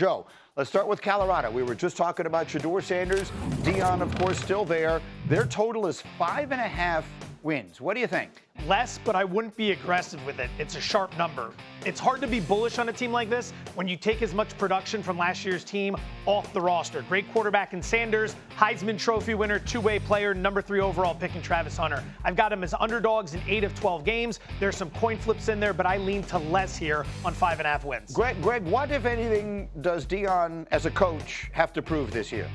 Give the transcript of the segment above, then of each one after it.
Joe, let's start with Colorado. We were just talking about Shedeur Sanders. Deion, of course, still there. Their total is 5.5 wins. What do you think? Less, but I wouldn't be aggressive with it. It's a sharp number. It's hard to be bullish on a team like this when you take as much production from last year's team off the roster. Great quarterback in Sanders, Heisman Trophy winner, two-way player, number 3 overall pick in Travis Hunter. I've got them as underdogs in 8 of 12 games. There's some coin flips in there, but I lean to less here on 5.5 wins. Greg, what, if anything, does Deion as a coach have to prove this year?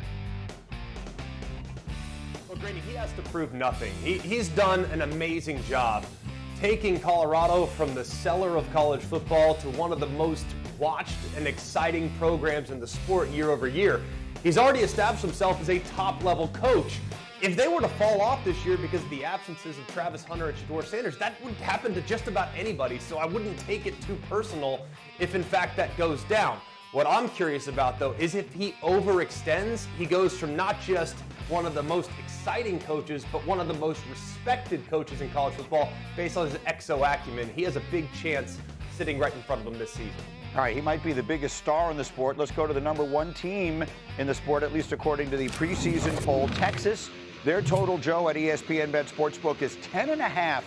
Well, Grady, he has to prove nothing. He's done an amazing job taking Colorado from the cellar of college football to one of the most watched and exciting programs in the sport year over year. He's already established himself as a top-level coach. If they were to fall off this year because of the absences of Travis Hunter and Shedeur Sanders, that would happen to just about anybody, so I wouldn't take it too personal if, in fact, that goes down. What I'm curious about, though, is if he overextends, he goes from not just one of the most exciting coaches, but one of the most respected coaches in college football based on his exo acumen. He has a big chance sitting right in front of him this season. All right, he might be the biggest star in the sport. Let's go to the number 1 team in the sport, at least according to the preseason poll. Texas, their total, Joe, at ESPN Bet Sportsbook is 10.5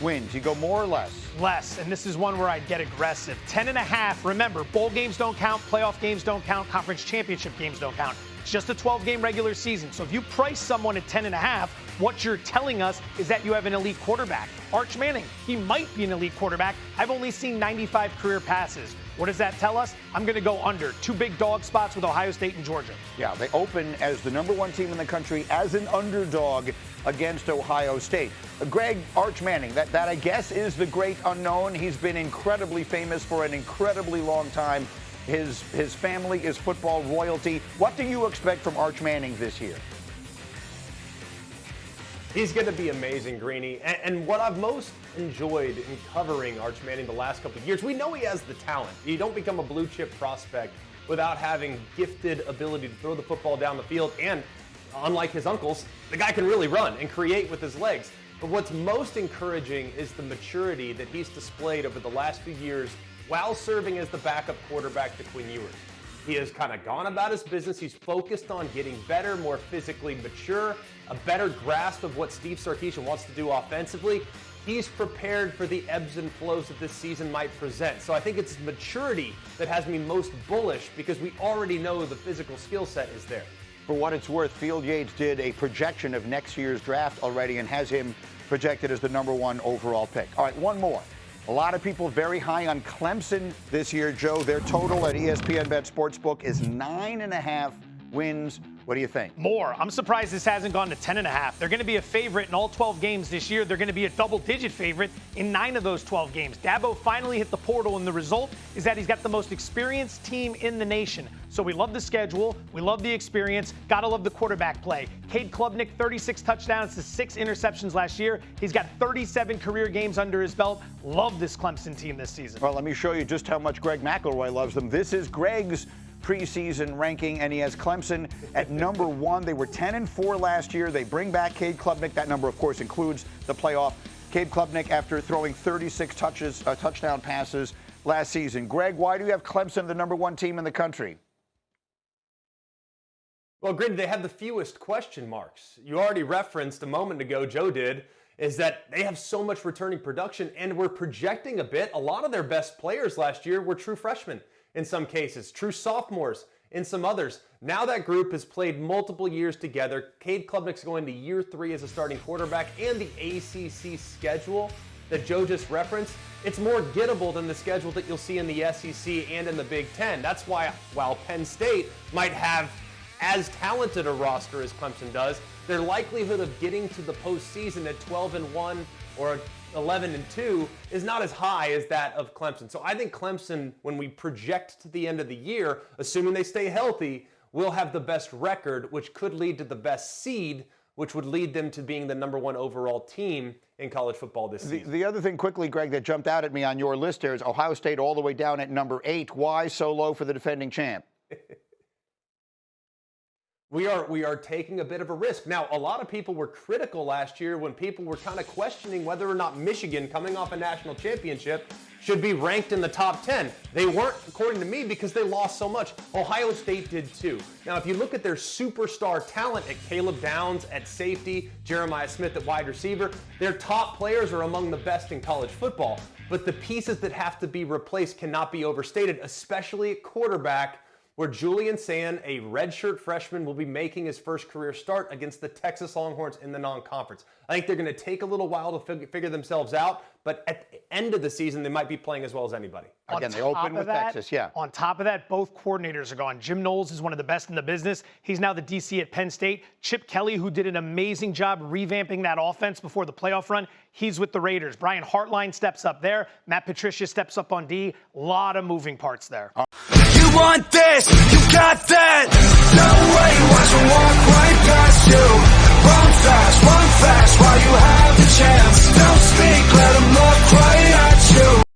wins. You go more or less? Less, and this is one where I'd get aggressive. 10.5, remember, bowl games don't count, playoff games don't count, conference championship games don't count. It's just a 12-game regular season. So if you price someone at 10.5, what you're telling us is that you have an elite quarterback. Arch Manning, he might be an elite quarterback. I've only seen 95 career passes. What does that tell us? I'm going to go under. 2 big dog spots with Ohio State and Georgia. Yeah, they open as the number 1 team in the country as an underdog against Ohio State. Greg, Arch Manning, that I guess is the great unknown. He's been incredibly famous for an incredibly long time. His family is football royalty. What do you expect from Arch Manning this year? He's going to be amazing, Greeny. And what I've most enjoyed in covering Arch Manning the last couple of years, we know he has the talent. You don't become a blue chip prospect without having gifted ability to throw the football down the field. And unlike his uncles, the guy can really run and create with his legs. But what's most encouraging is the maturity that he's displayed over the last few years while serving as the backup quarterback to Quinn Ewers. He has kind of gone about his business. He's focused on getting better, more physically mature, a better grasp of what Steve Sarkisian wants to do offensively. He's prepared for the ebbs and flows that this season might present. So I think it's maturity that has me most bullish because we already know the physical skill set is there. For what it's worth, Field Yates did a projection of next year's draft already and has him projected as the number 1 overall pick. All right, one more. A lot of people very high on Clemson this year, Joe. Their total at ESPN Bet Sportsbook is 9.5 wins. What do you think? More. I'm surprised this hasn't gone to 10.5. They're going to be a favorite in all 12 games this year. They're going to be a double-digit favorite in 9 of those 12 games. Dabo finally hit the portal, and the result is that he's got the most experienced team in the nation. So we love the schedule. We love the experience. Got to love the quarterback play. Cade Klubnik, 36 touchdowns to 6 interceptions last year. He's got 37 career games under his belt. Love this Clemson team this season. Well, let me show you just how much Greg McElroy loves them. This is Greg's preseason ranking, and he has Clemson at number 1. They were 10-4 last year. They bring back Cade Klubnik. That number, of course, includes the playoff. Cade Klubnik, after throwing 36 touchdown passes last season. Greg, why do you have Clemson the number 1 team in the country? Well, Grid, they have the fewest question marks. You already referenced a moment ago, Joe did, is that they have so much returning production, and we're projecting a bit. A lot of their best players last year were true freshmen. In some cases, true sophomores in some others. Now that group has played multiple years together. Cade Klubnik's going to year 3 as a starting quarterback, and the ACC schedule that Joe just referenced, it's more gettable than the schedule that you'll see in the SEC and in the Big Ten. That's why, while Penn State might have as talented a roster as Clemson does, their likelihood of getting to the postseason at 12-1 or 11-2 is not as high as that of Clemson. So I think Clemson, when we project to the end of the year, assuming they stay healthy, will have the best record, which could lead to the best seed, which would lead them to being the number 1 overall team in college football this season. The other thing quickly, Greg, that jumped out at me on your list there is Ohio State all the way down at number 8. Why so low for the defending champ? We are taking a bit of a risk. Now, a lot of people were critical last year when people were kind of questioning whether or not Michigan, coming off a national championship, should be ranked in the top 10. They weren't, according to me, because they lost so much. Ohio State did too. Now, if you look at their superstar talent at Caleb Downs at safety, Jeremiah Smith at wide receiver, their top players are among the best in college football. But the pieces that have to be replaced cannot be overstated, especially at quarterback, where Julian Sand, a redshirt freshman, will be making his first career start against the Texas Longhorns in the non-conference. I think they're going to take a little while to figure themselves out, but at the end of the season, they might be playing as well as anybody. Again, they open with Texas, yeah. On top of that, both coordinators are gone. Jim Knowles is one of the best in the business. He's now the DC at Penn State. Chip Kelly, who did an amazing job revamping that offense before the playoff run, he's with the Raiders. Brian Hartline steps up there. Matt Patricia steps up on D. A lot of moving parts there. You want this, you got that. No way, watch them walk right past you. Run fast while you have the chance. Don't speak, let them look right at you.